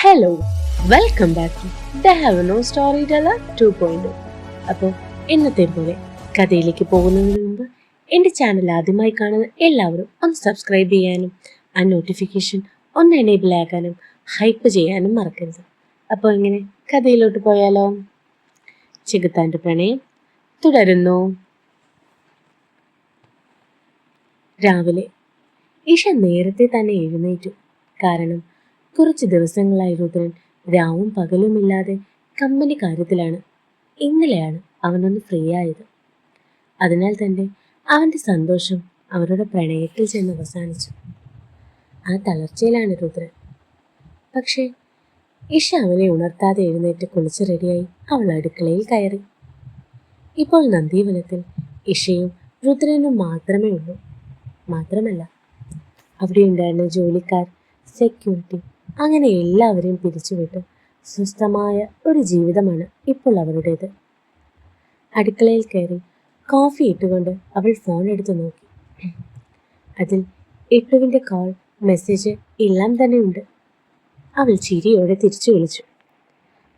Hello, welcome back to the ഹെവനോ story teller 2.0. അപ്പോൾ ഇന്നത്തെ പോലെ കഥയിലേക്ക് പോകുന്നതിന് മുമ്പ് എൻ്റെ ചാനൽ ആദ്യമായി കാണുന്ന എല്ലാവരും ഒന്ന് സബ്സ്ക്രൈബ് ചെയ്യാനും ആ നോട്ടിഫിക്കേഷൻ ഒന്ന് എനേബിൾ ആക്കാനും ഹൈപ്പ് ചെയ്യാനും മറക്കരുത്. അപ്പോൾ ഇങ്ങനെ കഥയിലോട്ട് പോയാലോ? ചെകുത്താൻ്റെ പ്രണയം തുടരുന്നു. രാവിലെ ഇഷ നേരത്തെ തന്നെ എഴുന്നേറ്റു. കാരണം കുറച്ച് ദിവസങ്ങളായി രുദ്രൻ രാവും പകലുമില്ലാതെ കമ്പനി കാര്യത്തിലാണ്. ഇന്നലെയാണ് അവനൊന്ന് ഫ്രീ ആയത്. അതിനാൽ തന്നെ അവൻ്റെ സന്തോഷം അവരുടെ പ്രണയത്തിൽ ചെന്ന് അവസാനിച്ചു. ആ തളർച്ചയിലാണ് രുദ്രൻ. പക്ഷേ ഇഷ അവനെ ഉണർത്താതെ എഴുന്നേറ്റ് കുളിച്ച് റെഡിയായി അവൾ അടുക്കളയിൽ കയറി. ഇപ്പോൾ നന്ദീവനത്തിൽ ഇഷയും രുദ്രനും മാത്രമേ ഉള്ളൂ. മാത്രമല്ല, അവിടെ ഉണ്ടായിരുന്ന ജോലിക്കാർ, സെക്യൂരിറ്റി, അങ്ങനെ എല്ലാവരെയും പിരിച്ചുവിട്ട് സ്വസ്ഥമായ ഒരു ജീവിതമാണ് ഇപ്പോൾ അവരുടേത്. അടുക്കളയിൽ കയറി കോഫി ഇട്ടുകൊണ്ട് അവൾ ഫോൺ എടുത്ത് നോക്കി. അതിൽ ഇട്ടുവിൻ്റെ കോൾ, മെസ്സേജ് എല്ലാം തന്നെ ഉണ്ട്. അവൾ ചിരിയോടെ തിരിച്ചു വിളിച്ചു.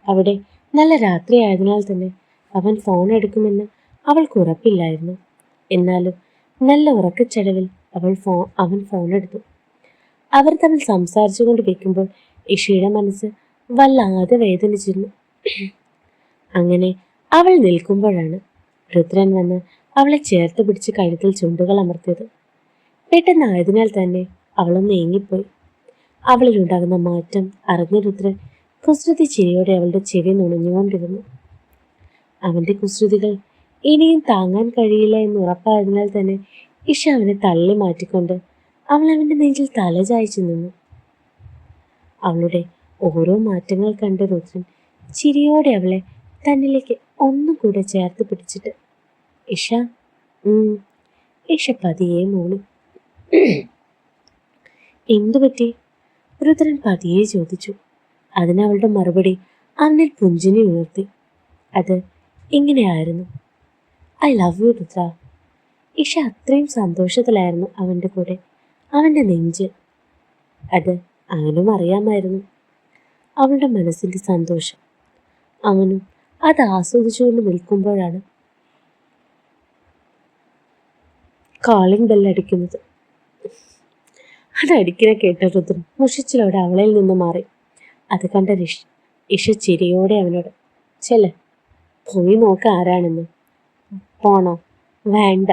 അവിടെ നല്ല രാത്രി ആയതിനാൽ തന്നെ അവൻ ഫോൺ എടുക്കുമെന്ന് അവൾക്ക് ഉറപ്പില്ലായിരുന്നു. എന്നാലും നല്ല ഉറക്കച്ചടവിൽ അവൻ ഫോൺ എടുത്തു. അവർ തമ്മിൽ സംസാരിച്ചു കൊണ്ട് വെക്കുമ്പോൾ ഇഷയുടെ മനസ്സ് വല്ലാതെ വേദനിച്ചിരുന്നു. അങ്ങനെ അവൾ നിൽക്കുമ്പോഴാണ് രുദ്രൻ വന്ന് അവളെ ചേർത്ത് പിടിച്ച് കഴുത്തിൽ ചുണ്ടുകൾ അമർത്തിയത്. പെട്ടെന്നായതിനാൽ തന്നെ അവളൊന്ന് നീങ്ങിപ്പോയി. അവളിലുണ്ടാകുന്ന മാറ്റം അറിഞ്ഞ രുദ്രൻ കുസൃതി ചിരിയോടെ അവളുടെ ചെവി നുണഞ്ഞുകൊണ്ടിരുന്നു. അവൻ്റെ കുസൃതികൾ ഇനിയും താങ്ങാൻ കഴിയില്ല എന്ന് ഉറപ്പായതിനാൽ തന്നെ ഇഷ അവനെ തള്ളി മാറ്റിക്കൊണ്ട് അവൾ അവൻ്റെ നെഞ്ചിൽ തല ചായ്ച്ചു നിന്നു. അവളുടെ ഓരോ മാറ്റങ്ങൾ കണ്ട് രുദ്രൻ ചിരിയോടെ അവളെ തന്നിലേക്ക് ഒന്നും കൂടെ ചേർത്ത് പിടിച്ചിട്ട് ഇഷ ഇഷ പതിയെ മൂളി. എന്തു പറ്റി? രുദ്രൻ പതിയെ ചോദിച്ചു. അതിനവളുടെ മറുപടി അവനിൽ പുഞ്ചിനി ഉയർത്തി. അത് ഇങ്ങനെയായിരുന്നു. I love you Rudra. Isha അത്രയും സന്തോഷത്തിലായിരുന്നു അവൻ്റെ കൂടെ, അവൻ്റെ നെഞ്ച്. അത് അവനും അറിയാമായിരുന്നു, അവളുടെ മനസ്സിൻ്റെ സന്തോഷം. അവനും അത് ആസ്വദിച്ചുകൊണ്ട് നിൽക്കുമ്പോഴാണ് കോളിംഗ് ബെല്ലടിക്കുന്നത്. അതടിക്കുന്ന കേട്ട രുദ്രൻ മുഷിച്ചിലോടെ അവളിൽ നിന്ന് മാറി. അത് കണ്ട ഇഷ ചിരിയോടെ അവനോട്, ചെല്ല്, പോയി നോക്ക ആരാണെന്ന്. പോണോ? വേണ്ട,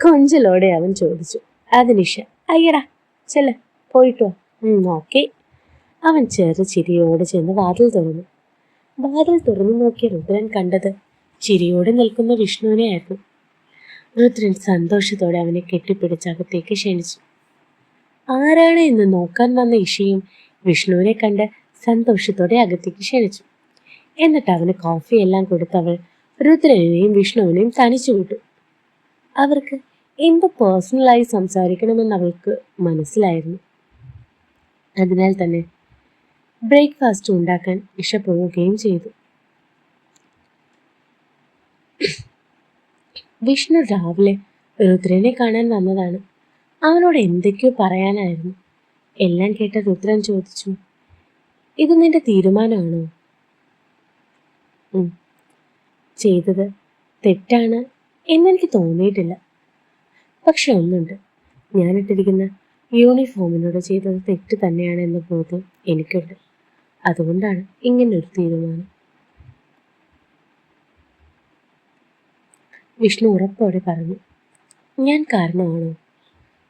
കൊഞ്ചലോടെ അവൻ ചോദിച്ചു. അതിനിഷ, അയ്യടാ ചെല്ല്, പോയിട്ടോ. ഓക്കെ. അവൻ ചെറു ചിരിയോടെ ചെന്ന് വാതിൽ തുറന്നു. വാതിൽ തുറന്നു നോക്കിയ രുദ്രൻ കണ്ടത് ചിരിയോടെ നിൽക്കുന്ന വിഷ്ണുവിനെ ആയിരുന്നു. രുദ്രൻ സന്തോഷത്തോടെ അവനെ കെട്ടിപ്പിടിച്ച് അകത്തേക്ക് ക്ഷണിച്ചു. ആരാണ് എന്ന് നോക്കാൻ വന്ന ഇഷയും വിഷ്ണുവിനെ കണ്ട് സന്തോഷത്തോടെ അകത്തേക്ക് ക്ഷണിച്ചു. എന്നിട്ട് അവന് കോഫിയെല്ലാം കൊടുത്തവൾ രുദ്രനെയും വിഷ്ണുവിനെയും തനിച്ചു വിട്ടു. അവർക്ക് എന്തോ പേഴ്സണലായി സംസാരിക്കണമെന്ന് അവൾക്ക് മനസ്സിലായിരുന്നു. അതിനാൽ തന്നെ ബ്രേക്ക്ഫാസ്റ്റ് ഉണ്ടാക്കാൻ ഇഷ പോവുകയും ചെയ്തു. വിഷ്ണു രാവിലെ രുദ്രനെ കാണാൻ വന്നതാണ്. അവനോട് എന്തൊക്കെയോ പറയാനായിരുന്നു. എല്ലാം കേട്ട രുദ്രൻ ചോദിച്ചു, ഇത് നിന്റെ തീരുമാനമാണോ? ചെയ്തത് തെറ്റാണ് എന്നെനിക്ക് തോന്നിയിട്ടില്ല. പക്ഷെ ഒന്നുണ്ട്, ഞാനിട്ടിരിക്കുന്ന യൂണിഫോമിനോട് ചെയ്തത് തെറ്റ് തന്നെയാണ് എന്ന ബോധം എനിക്കുണ്ട്. അതുകൊണ്ടാണ് ഇങ്ങനൊരു തീരുമാനം. വിഷ്ണു ഉറപ്പോടെ പറഞ്ഞു. ഞാൻ കാരണമാണോ?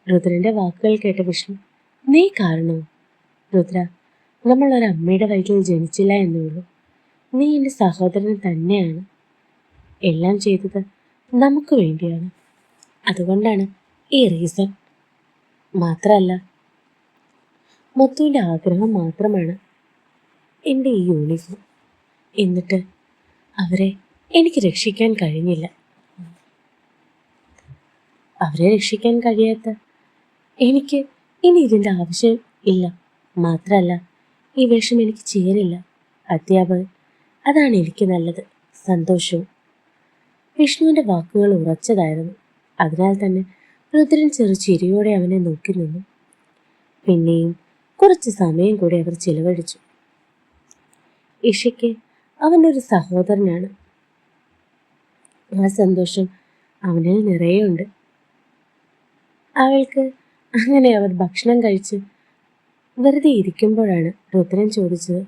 രുദ്രന്റെ വാക്കുകൾ കേട്ട വിഷ്ണു, നീ കാരണോ? രുദ്ര, നമ്മൾ ഒരു അമ്മയുടെ വയറ്റിൽ ജനിച്ചില്ല എന്നേ ഉള്ളൂ. നീ എൻ്റെ സഹോദരൻ തന്നെയാണ്. എല്ലാം ചെയ്തത് നമുക്ക് വേണ്ടിയാണ്. അതുകൊണ്ടാണ് ഈ റീസൺ. മാത്രമല്ല, മുത്തുവിൻ്റെ ആഗ്രഹം മാത്രമാണ് എൻ്റെ ഈ യൂണിഫോം. എന്നിട്ട് അവരെ എനിക്ക് രക്ഷിക്കാൻ കഴിഞ്ഞില്ല. അവരെ രക്ഷിക്കാൻ കഴിയാത്ത എനിക്ക് ഇനി ഇതിൻ്റെ ആവശ്യം ഇല്ല. മാത്രമല്ല, ഈ വേഷം എനിക്ക് ചേരില്ല. അധ്യാപകൻ, അതാണ് എനിക്ക് നല്ലത്, സന്തോഷവും. വിഷ്ണുവിൻ്റെ വാക്കുകൾ ഉറച്ചതായിരുന്നു. അതിനാൽ തന്നെ രുദ്രൻ ചെറു ചിരിയോടെ അവനെ നോക്കി നിന്നു. പിന്നെയും കുറച്ച് സമയം കൂടി അവർ ചിലവഴിച്ചു. ഇഷയ്ക്ക് അവനൊരു സഹോദരനാണ്. ആ സന്തോഷം അവനിൽ നിറയെയുണ്ട്. അവൾക്ക് അങ്ങനെ അവർ ഭക്ഷണം കഴിച്ച് വെറുതെ ഇരിക്കുമ്പോഴാണ് രുദ്രൻ ചോദിച്ചത്,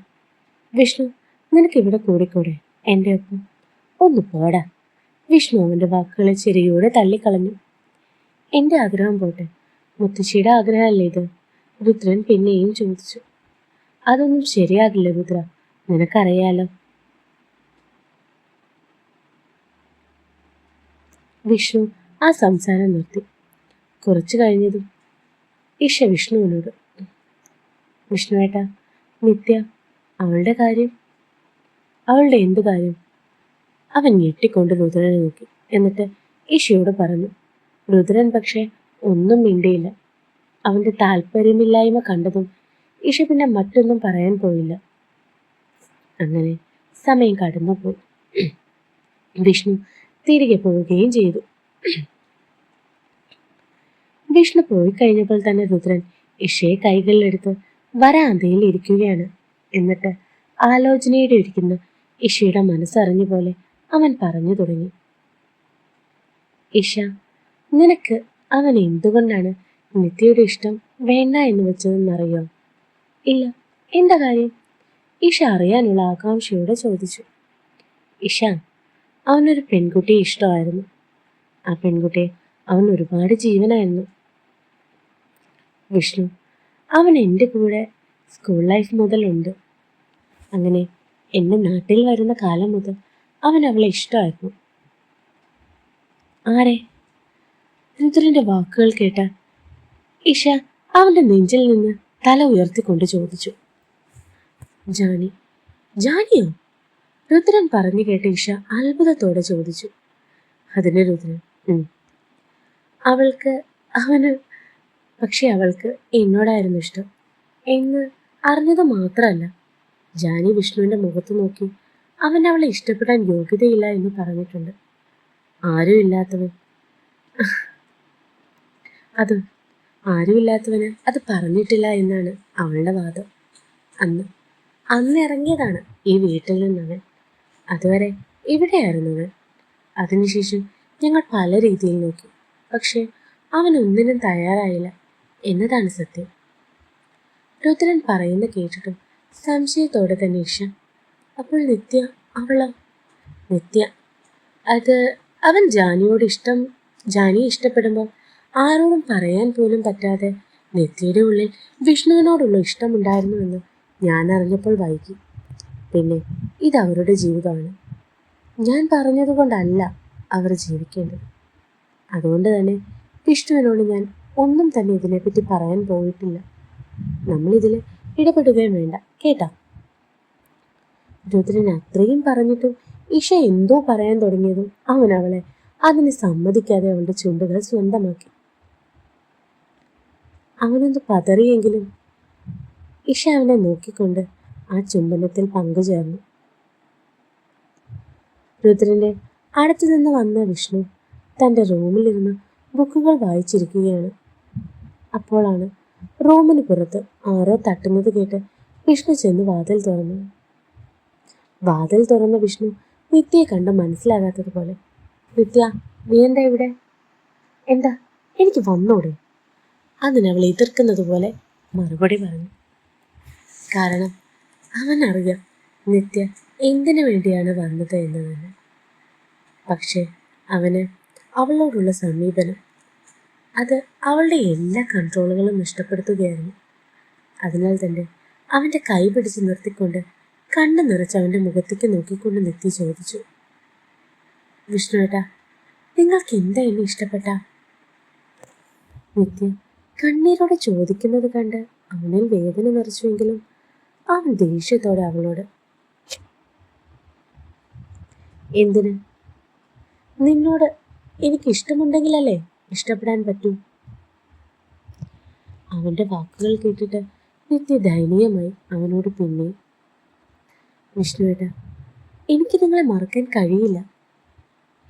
വിഷ്ണു, നിനക്കിവിടെ കൂടിക്കൂടെ എൻ്റെ ഒപ്പം? ഒന്ന് പോടാ. വിഷ്ണു അവൻ്റെ വാക്കുകളെ ചിരിയോടെ തള്ളിക്കളഞ്ഞു. എൻ്റെ ആഗ്രഹം പോട്ടെ, മുത്തശ്ശിയുടെ ആഗ്രഹമല്ലേ ഇത്? രുദ്രൻ പിന്നെയും ചോദിച്ചു. അതൊന്നും ശരിയാകില്ല രുദ്ര, നിനക്കറിയാലോ. വിഷ്ണു ആ സംസാരം നിർത്തി. കുറച്ചു കഴിഞ്ഞതും ഇഷ വിഷ്ണുവിനോട്, വിഷ്ണുവേട്ടാ, നിത്യ, അവളുടെ കാര്യം? അവളുടെ എന്തു കാര്യം? അവൻ ഞെട്ടിക്കൊണ്ട് രുദ്രനെ നോക്കി. എന്നിട്ട് ഇഷയോട് പറഞ്ഞു. രുദ്രൻ പക്ഷെ ഒന്നും മിണ്ടിയില്ല. അവൻ്റെ താല്പര്യമില്ലായ്മ കണ്ടതും ഇഷ പിന്നെ മറ്റൊന്നും പറയാൻ പോയില്ല. അങ്ങനെ സമയം കടന്നുപോയി. വിഷ്ണു തിരികെ പോവുകയും ചെയ്തു. വിഷ്ണു പോയി കഴിഞ്ഞപ്പോൾ തന്നെ രുദ്രൻ ഇഷയെ കൈകളിലെടുത്ത് വരാന്തയിൽ ഇരിക്കുകയാണ്. എന്നിട്ട് ആലോചനയുടെ ഇരിക്കുന്ന ഇഷയുടെ മനസ്സറിഞ്ഞ പോലെ അവൻ പറഞ്ഞു തുടങ്ങി. ഇഷ, നിനക്ക് അവൻ എന്തുകൊണ്ടാണ് നിത്യയുടെ ഇഷ്ടം വേണ്ട എന്ന് വെച്ചതെന്നറിയോ? ഇല്ല, എന്താ കാര്യം? ഇഷ അറിയാനുള്ള ആകാംക്ഷയോടെ ചോദിച്ചു. ഇഷ, അവനൊരു പെൺകുട്ടിയെ ഇഷ്ടമായിരുന്നു. ആ പെൺകുട്ടിയെ അവൻ ഒരുപാട് ജീവനായിരുന്നു. വിഷ്ണു, അവൻ എൻ്റെ കൂടെ സ്കൂൾ ലൈഫ് മുതലുണ്ട്. അങ്ങനെ എൻ്റെ നാട്ടിൽ വരുന്ന കാലം മുതൽ അവൻ അവളെ ഇഷ്ടമായിരുന്നു. ആരെ? രുദ്രൻ്റെ വാക്കുകൾ കേട്ട ഇഷ അവൻ്റെ നെഞ്ചിൽ നിന്ന് തല ഉയർത്തിക്കൊണ്ട് ചോദിച്ചു. ജാനി. ജാനിയോ? രുദ്രൻ പറഞ്ഞു കേട്ട ഇഷ അത്ഭുതത്തോടെ ചോദിച്ചു. അതിന് രുദ്രൻ, പക്ഷെ അവൾക്ക് എന്നോടായിരുന്നു ഇഷ്ടം എന്ന് അറിഞ്ഞത് മാത്രമല്ല, ജാനി വിഷ്ണുവിൻ്റെ മുഖത്ത് നോക്കി അവൻ അവളെ ഇഷ്ടപ്പെടാൻ യോഗ്യതയില്ല എന്ന് പറഞ്ഞിട്ടുണ്ട്. ആരുമില്ലാത്തവന് അത് പറഞ്ഞിട്ടില്ല എന്നാണ് അവളുടെ വാദം. അന്ന് ഇറങ്ങിയതാണ് ഈ വീട്ടിൽ നിന്നവൻ. അതുവരെ ഇവിടെയായിരുന്നവൻ. അതിനുശേഷം ഞങ്ങൾ പല രീതിയിൽ നോക്കി, പക്ഷെ അവൻ ഒന്നിനും തയ്യാറായില്ല എന്നതാണ് സത്യം. രുദ്രൻ പറയുന്ന കേട്ടിട്ടും സംശയത്തോടെ തന്നെ ഇഷ, അപ്പോൾ നിത്യ, അവളോ? നിത്യ, അത് അവൻ ജാനിയെ ഇഷ്ടപ്പെടുമ്പോൾ ആരോടും പറയാൻ പോലും പറ്റാതെ നിത്യയുടെ ഉള്ളിൽ വിഷ്ണുവിനോടുള്ള ഇഷ്ടമുണ്ടായിരുന്നുവെന്ന് ഞാൻ അറിഞ്ഞപ്പോൾ വൈകി. പിന്നെ ഇത് അവരുടെ ജീവിതമാണ്. ഞാൻ പറഞ്ഞതുകൊണ്ടല്ല അവർ ജീവിക്കേണ്ടത്. അതുകൊണ്ട് തന്നെ വിഷ്ണുവിനോട് ഞാൻ ഒന്നും തന്നെ ഇതിനെപ്പറ്റി പറയാൻ പോയിട്ടില്ല. നമ്മളിതിൽ ഇടപെടുകയും വേണ്ട, കേട്ടാ? രുദ്രൻ അത്രയും പറഞ്ഞിട്ടും ഇഷ എന്തോ പറയാൻ തുടങ്ങിയതും അവൻ അവളെ അതിന് സമ്മതിക്കാതെ അവളുടെ ചുണ്ടുകൾ സ്വന്തമാക്കി. അവനൊന്ന് പതറിയെങ്കിലും ഇഷ അവനെ നോക്കിക്കൊണ്ട് ആ ചുംബനത്തിൽ പങ്കുചേർന്നു. രുദ്രന്റെ അടുത്തു നിന്ന് വന്ന വിഷ്ണു തൻ്റെ റൂമിലിരുന്ന് ബുക്കുകൾ വായിച്ചിരിക്കുകയാണ്. അപ്പോഴാണ് റൂമിന് പുറത്ത് ആരോ തട്ടുന്നത് കേട്ട് വിഷ്ണു ചെന്ന് വാതിൽ തുറന്നു. വാതിൽ തുറന്ന വിഷ്ണു നിത്യയെ കണ്ട് മനസ്സിലാകാത്തതുപോലെ, നിത്യ, നീ എന്താ ഇവിടെ? എന്താ, എനിക്ക് വന്നോടെ? അതിനവൾ എതിർക്കുന്നത് പോലെ മറുപടി പറഞ്ഞു. കാരണം അവനറിയാം നിത്യ എന്തിനു വേണ്ടിയാണ് വന്നത് എന്ന് തന്നെ. പക്ഷേ അവന് അവളോടുള്ള സമീപനം അത് അവളുടെ എല്ലാ കൺട്രോളുകളും നഷ്ടപ്പെടുത്തുകയായിരുന്നു. അതിനാൽ തന്നെ അവൻ്റെ കൈ പിടിച്ച് നിർത്തിക്കൊണ്ട് കണ്ണു നിറച്ച് അവൻ്റെ മുഖത്തേക്ക് നോക്കിക്കൊണ്ട് നിത്യ ചോദിച്ചു, വിഷ്ണുവേട്ടാ, നിങ്ങൾക്ക് എന്താ എന്നെ ഇഷ്ടപ്പെട്ട? നിത്യ കണ്ണീരോടെ ചോദിക്കുന്നത് കണ്ട് അവനിൽ വേദന നിറച്ചുവെങ്കിലും അവൻ ദേഷ്യത്തോടെ അവളോട്, എന്തിന്? നിന്നോട് എനിക്ക് ഇഷ്ടമുണ്ടെങ്കിലല്ലേ ഇഷ്ടപ്പെടാൻ പറ്റൂ. അവൻ്റെ വാക്കുകൾ കേട്ടിട്ട് നിത്യ ദയനീയമായി അവനോട് പിന്നെ, വിഷ്ണുവേട്ടാ, എനിക്ക് നിങ്ങളെ മറക്കാൻ കഴിയില്ല.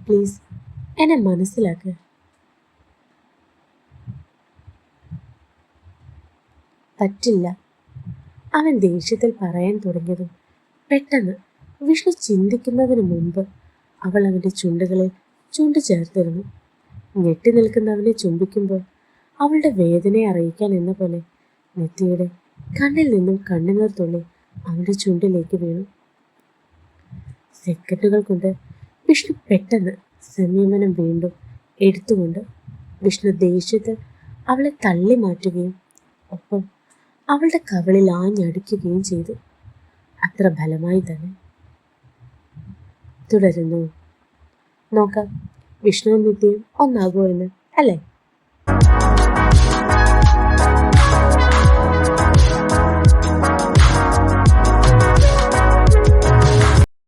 പ്ലീസ് എന്നെ മനസ്സിലാക്കുക. പറ്റില്ല. അവൻ ദേഷ്യത്തിൽ പറയാൻ തുടങ്ങിയതും പെട്ടെന്ന് വിഷ്ണു ചിന്തിക്കുന്നതിന് മുമ്പ് അവൾ അവൻ്റെ ചുണ്ടുകളിൽ ചുണ്ടു ചേർത്തിരുന്നു. ഞെട്ടി നിൽക്കുന്ന അവനെ ചുംബിക്കുമ്പോൾ അവളുടെ വേദനയെ അറിയിക്കാൻ എന്ന പോലെ നെറ്റിയുടെ കണ്ണിൽ നിന്നും കണ്ണുനീർ തുള്ളി അവൻ്റെ ചുണ്ടിലേക്ക് വീണു. സെക്കൻഡുകൾ കൊണ്ട് വിഷ്ണു പെട്ടെന്ന് സംയമനം വീണ്ടും എടുത്തുകൊണ്ട് വിഷ്ണു ദേഷ്യത്തിൽ അവളെ തള്ളി മാറ്റുകയും ഒപ്പം അവളുടെ കവിളിൽ ആഞ്ഞടിക്കുകയും ചെയ്തു. അത്ര ഫലമായി തന്നെ. തുടരുന്നു. നോക്കാം വിഷ്ണുവും നിത്യയും ഒന്നാകുമോ എന്ന്, അല്ലേ?